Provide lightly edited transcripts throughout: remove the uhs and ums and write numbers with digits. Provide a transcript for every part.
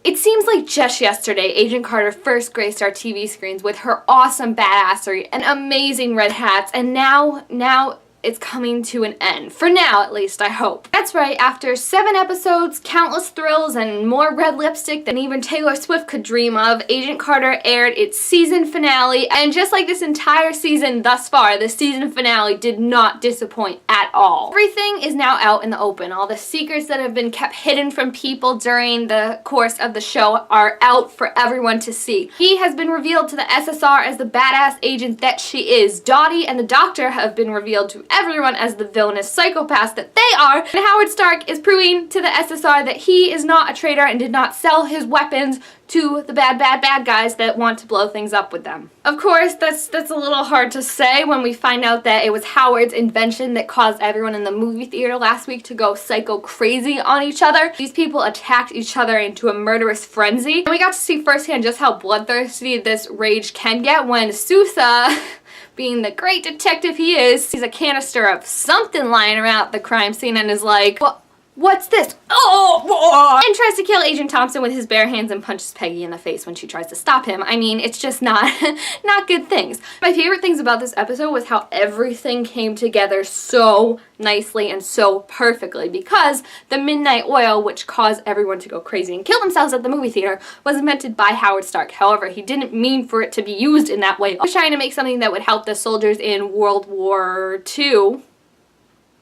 It seems like just yesterday, Agent Carter first graced our TV screens with her awesome badassery and amazing red hats, and now it's coming to an end. For now, at least, I hope. That's right, after 7 episodes, countless thrills, and more red lipstick than even Taylor Swift could dream of, Agent Carter aired its season finale, and just like this entire season thus far, the season finale did not disappoint at all. Everything is now out in the open. All the secrets that have been kept hidden from people during the course of the show are out for everyone to see. He has been revealed to the SSR as the badass agent that she is. Dottie and the Doctor have been revealed to everyone as the villainous psychopaths that they are, and Howard Stark is proving to the SSR that he is not a traitor and did not sell his weapons to the bad guys that want to blow things up with them. Of course, that's a little hard to say when we find out that it was Howard's invention that caused everyone in the movie theater last week to go psycho crazy on each other. These people attacked each other into a murderous frenzy. And we got to see firsthand just how bloodthirsty this rage can get when Sousa, being the great detective he is, sees a canister of something lying around the crime scene and is like, what's this? Oh! And tries to kill Agent Thompson with his bare hands and punches Peggy in the face when she tries to stop him. I mean, it's just not good things. My favorite things about this episode was how everything came together so nicely and so perfectly, because the midnight oil, which caused everyone to go crazy and kill themselves at the movie theater, was invented by Howard Stark. However, he didn't mean for it to be used in that way. He was trying to make something that would help the soldiers in World War II.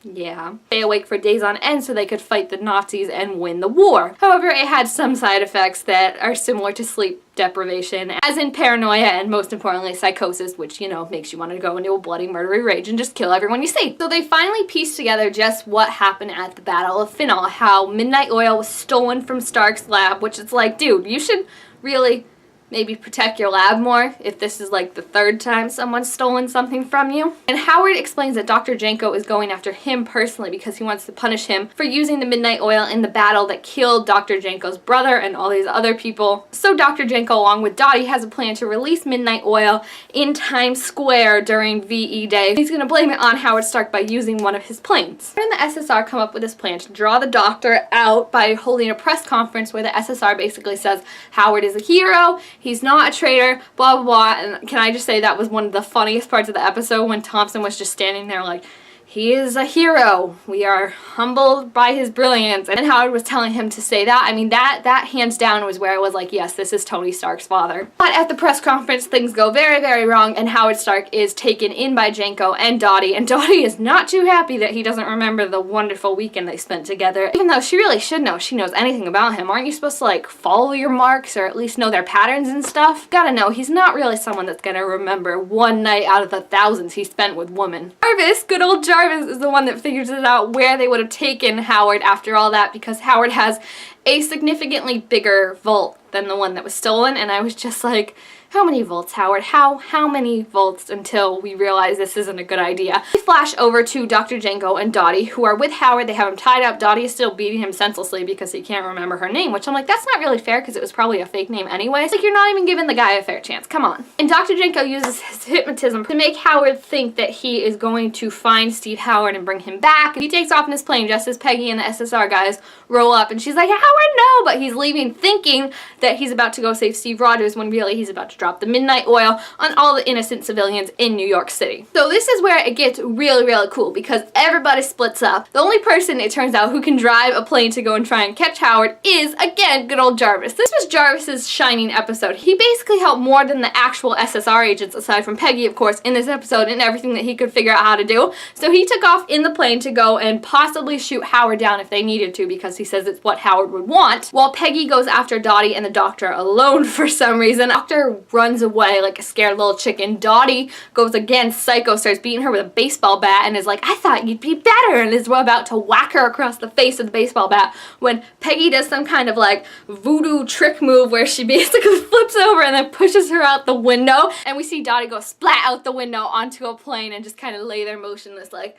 Yeah. Stay awake for days on end so they could fight the Nazis and win the war. However, it had some side effects that are similar to sleep deprivation, as in paranoia and most importantly psychosis, which, you know, makes you want to go into a bloody murdery rage and just kill everyone you see. So they finally pieced together just what happened at the Battle of Phenol, how midnight oil was stolen from Stark's lab, which is like, dude, you should really maybe protect your lab more if this is like the 3rd time someone's stolen something from you. And Howard explains that Dr. Janko is going after him personally because he wants to punish him for using the midnight oil in the battle that killed Dr. Janko's brother and all these other people. So Dr. Janko, along with Dottie, has a plan to release midnight oil in Times Square during VE Day. He's going to blame it on Howard Stark by using one of his planes. And the SSR come up with this plan to draw the Doctor out by holding a press conference where the SSR basically says Howard is a hero, he's not a traitor, blah, blah, blah. And can I just say that was one of the funniest parts of the episode when Thompson was just standing there like, he is a hero. We are humbled by his brilliance. And Howard was telling him to say that. I mean, that hands down was where I was like, yes, this is Tony Stark's father. But at the press conference, things go very, very wrong, and Howard Stark is taken in by Janko and Dottie is not too happy that he doesn't remember the wonderful weekend they spent together, even though she really should know. She knows anything about him. Aren't you supposed to, like, follow your marks or at least know their patterns and stuff? Gotta know, he's not really someone that's gonna remember one night out of the thousands he spent with women. Jarvis, good old Jarvis, is the one that figures it out where they would have taken Howard after all that, because Howard has a significantly bigger vault than the one that was stolen, and I was just like, how many volts, Howard? How many volts until we realize this isn't a good idea? We flash over to Dr. Janko and Dottie, who are with Howard. They have him tied up. Dottie is still beating him senselessly because he can't remember her name, which I'm like, that's not really fair because it was probably a fake name anyway. It's like, you're not even giving the guy a fair chance. Come on. And Dr. Janko uses his hypnotism to make Howard think that he is going to find Steve Howard and bring him back. He takes off in his plane just as Peggy and the SSR guys roll up, and she's like, Howard, no! But he's leaving thinking that he's about to go save Steve Rogers when really he's about to drop the midnight oil on all the innocent civilians in New York City. So this is where it gets really, really cool because everybody splits up. The only person, it turns out, who can drive a plane to go and try and catch Howard is, again, good old Jarvis. This was Jarvis's shining episode. He basically helped more than the actual SSR agents, aside from Peggy, of course, in this episode and everything that he could figure out how to do. So he took off in the plane to go and possibly shoot Howard down if they needed to because he says it's what Howard would want, while Peggy goes after Dottie and the Doctor alone for some reason. Doctor runs away like a scared little chicken. Dottie goes again psycho, starts beating her with a baseball bat and is like, I thought you'd be better, and is about to whack her across the face with the baseball bat when Peggy does some kind of like voodoo trick move where she basically flips over and then pushes her out the window, and we see Dottie go splat out the window onto a plane and just kind of lay there motionless like,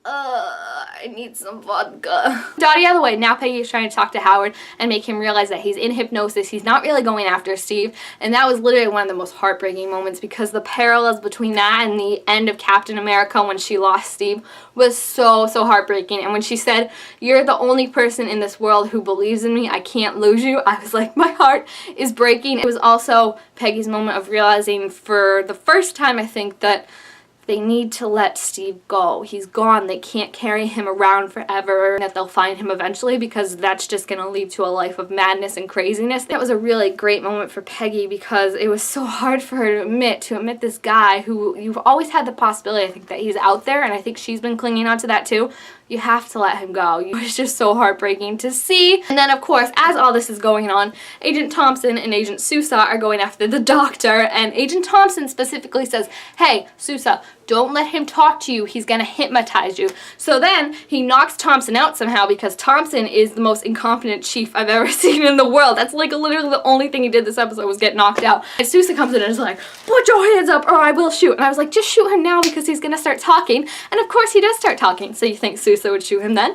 I need some vodka. Dottie out of the way. Now Peggy is trying to talk to Howard and make him realize that he's in hypnosis. He's not really going after Steve. And that was literally one of the most heartbreaking moments because the parallels between that and the end of Captain America when she lost Steve was so heartbreaking. And when she said, "You're the only person in this world who believes in me. I can't lose you," I was like, my heart is breaking. It was also Peggy's moment of realizing for the first time, I think, that they need to let Steve go. He's gone. They can't carry him around forever. That they'll find him eventually because that's just going to lead to a life of madness and craziness. That was a really great moment for Peggy because it was so hard for her to admit this guy who you've always had the possibility, I think, that he's out there, and I think she's been clinging on to that too. You have to let him go. It was just so heartbreaking to see. And then, of course, as all this is going on, Agent Thompson and Agent Sousa are going after the doctor, and Agent Thompson specifically says, "Hey, Sousa, don't let him talk to you. He's gonna hypnotize you." So then he knocks Thompson out somehow because Thompson is the most incompetent chief I've ever seen in the world. That's like literally the only thing he did this episode was get knocked out. And Sousa comes in and is like, "Put your hands up or I will shoot." And I was like, just shoot him now because he's gonna start talking. And of course he does start talking. So you think Sousa would shoot him then?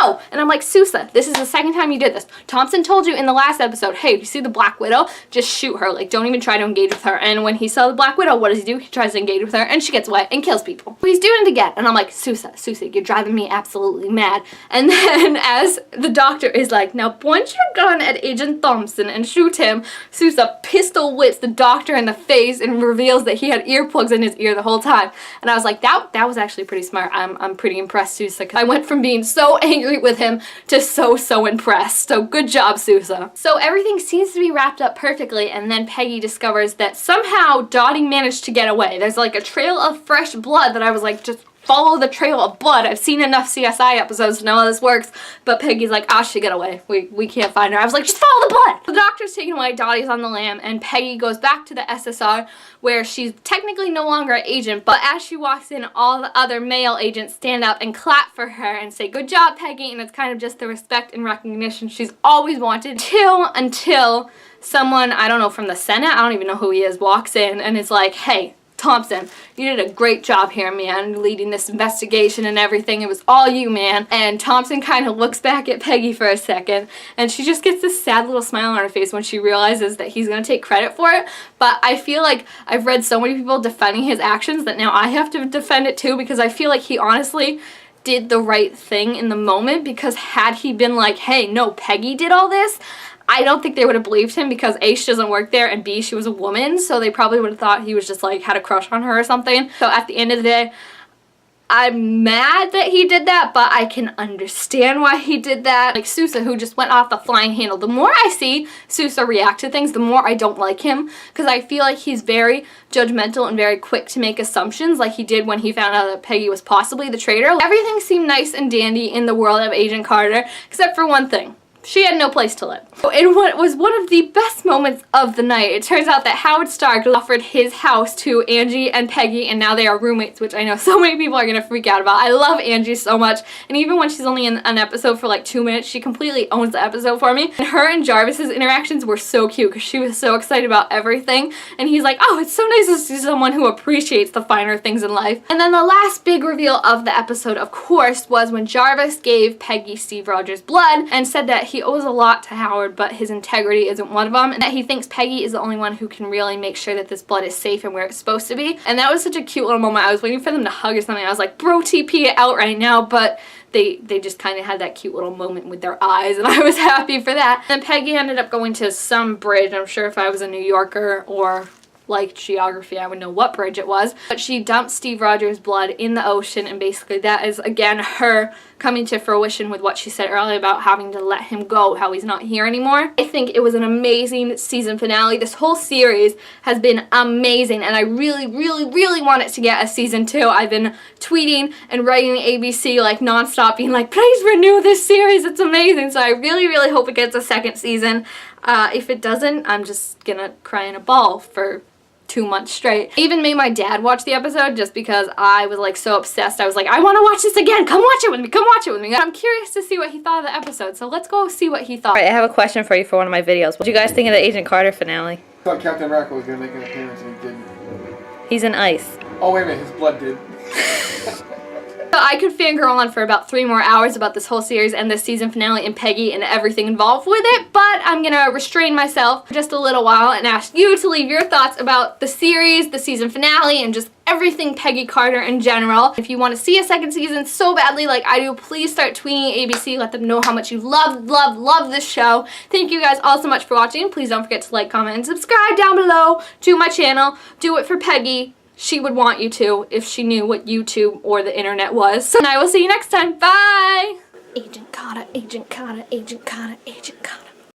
No! And I'm like, "Sousa, this is the second time you did this. Thompson told you in the last episode, hey, you see the Black Widow? Just shoot her. Like, don't even try to engage with her." And when he saw the Black Widow, what does he do? He tries to engage with her and she gets away and kills people. He's doing it again. And I'm like, Sousa, you're driving me absolutely mad. And then as the doctor is like, "Now point your gun at Agent Thompson and shoot him," Sousa pistol whips the doctor in the face and reveals that he had earplugs in his ear the whole time. And I was like, that was actually pretty smart. I'm pretty impressed, Sousa. I went from being so angry with him to so impressed. So good job, Sousa. So everything seems to be wrapped up perfectly, and then Peggy discovers that somehow Dottie managed to get away. There's like a trail of fresh blood that I was like, just follow the trail of blood. I've seen enough CSI episodes to know how this works. But Peggy's like, she got away. We can't find her. I was like, just follow the blood. The doctor's taken away, Dottie's on the lam, and Peggy goes back to the SSR where she's technically no longer an agent, but as she walks in, all the other male agents stand up and clap for her and say, "Good job, Peggy," and it's kind of just the respect and recognition she's always wanted until someone, I don't know, from the Senate, I don't even know who he is, walks in and is like, "Hey, Thompson, you did a great job here, man, leading this investigation and everything. It was all you, man." And Thompson kind of looks back at Peggy for a second, and she just gets this sad little smile on her face when she realizes that he's going to take credit for it. But I feel like I've read so many people defending his actions that now I have to defend it too, because I feel like he honestly did the right thing in the moment, because had he been like, "Hey, no, Peggy did all this," I don't think they would have believed him, because A, she doesn't work there, and B, she was a woman, so they probably would have thought he was just like had a crush on her or something. So at the end of the day, I'm mad that he did that, but I can understand why he did that. Like Sousa, who just went off the flying handle. The more I see Sousa react to things, the more I don't like him, because I feel like he's very judgmental and very quick to make assumptions, like he did when he found out that Peggy was possibly the traitor. Everything seemed nice and dandy in the world of Agent Carter, except for one thing. She had no place to live. And what was one of the best moments of the night, it turns out that Howard Stark offered his house to Angie and Peggy, and now they are roommates, which I know so many people are gonna freak out about. I love Angie so much, and even when she's only in an episode for like 2 minutes, she completely owns the episode for me. And her and Jarvis's interactions were so cute because she was so excited about everything, and he's like, "Oh, it's so nice to see someone who appreciates the finer things in life." And then the last big reveal of the episode, of course, was when Jarvis gave Peggy Steve Rogers' blood and said that he owes a lot to Howard, but his integrity isn't one of them, and that he thinks Peggy is the only one who can really make sure that this blood is safe and where it's supposed to be. And that was such a cute little moment. I was waiting for them to hug or something. I was like, bro, TP it out right now, but they just kind of had that cute little moment with their eyes, and I was happy for that. And Peggy ended up going to some bridge. I'm sure if I was a New Yorker or like geography, I would know what bridge it was. But she dumped Steve Rogers' blood in the ocean, and basically that is, again, her coming to fruition with what she said earlier about having to let him go, how he's not here anymore. I think it was an amazing season finale. This whole series has been amazing, and I really want it to get a season 2. I've been tweeting and writing ABC like nonstop, being like, please renew this series, it's amazing. So I really hope it gets a second season. If it doesn't, I'm just gonna cry in a ball for 2 months straight. I even made my dad watch the episode just because I was like so obsessed. I was like, I want to watch this again. Come watch it with me. Come watch it with me. I'm curious to see what he thought of the episode, so let's go see what he thought. Alright, I have a question for you for one of my videos. What did you guys think of the Agent Carter finale? I thought Captain America was going to make an appearance and he didn't. He's in ice. Oh, wait a minute. His blood did. I could fangirl on for about 3 more hours about this whole series and this season finale and Peggy and everything involved with it, but I'm gonna restrain myself for just a little while and ask you to leave your thoughts about the series, the season finale, and just everything Peggy Carter in general. If you want to see a second season so badly like I do, please start tweeting ABC. Let them know how much you love this show. Thank you guys all so much for watching. Please don't forget to like, comment, and subscribe down below to my channel. Do it for Peggy. She would want you to if she knew what YouTube or the internet was. And I will see you next time. Bye! Agent Carter, Agent Carter, Agent Carter, Agent Carter.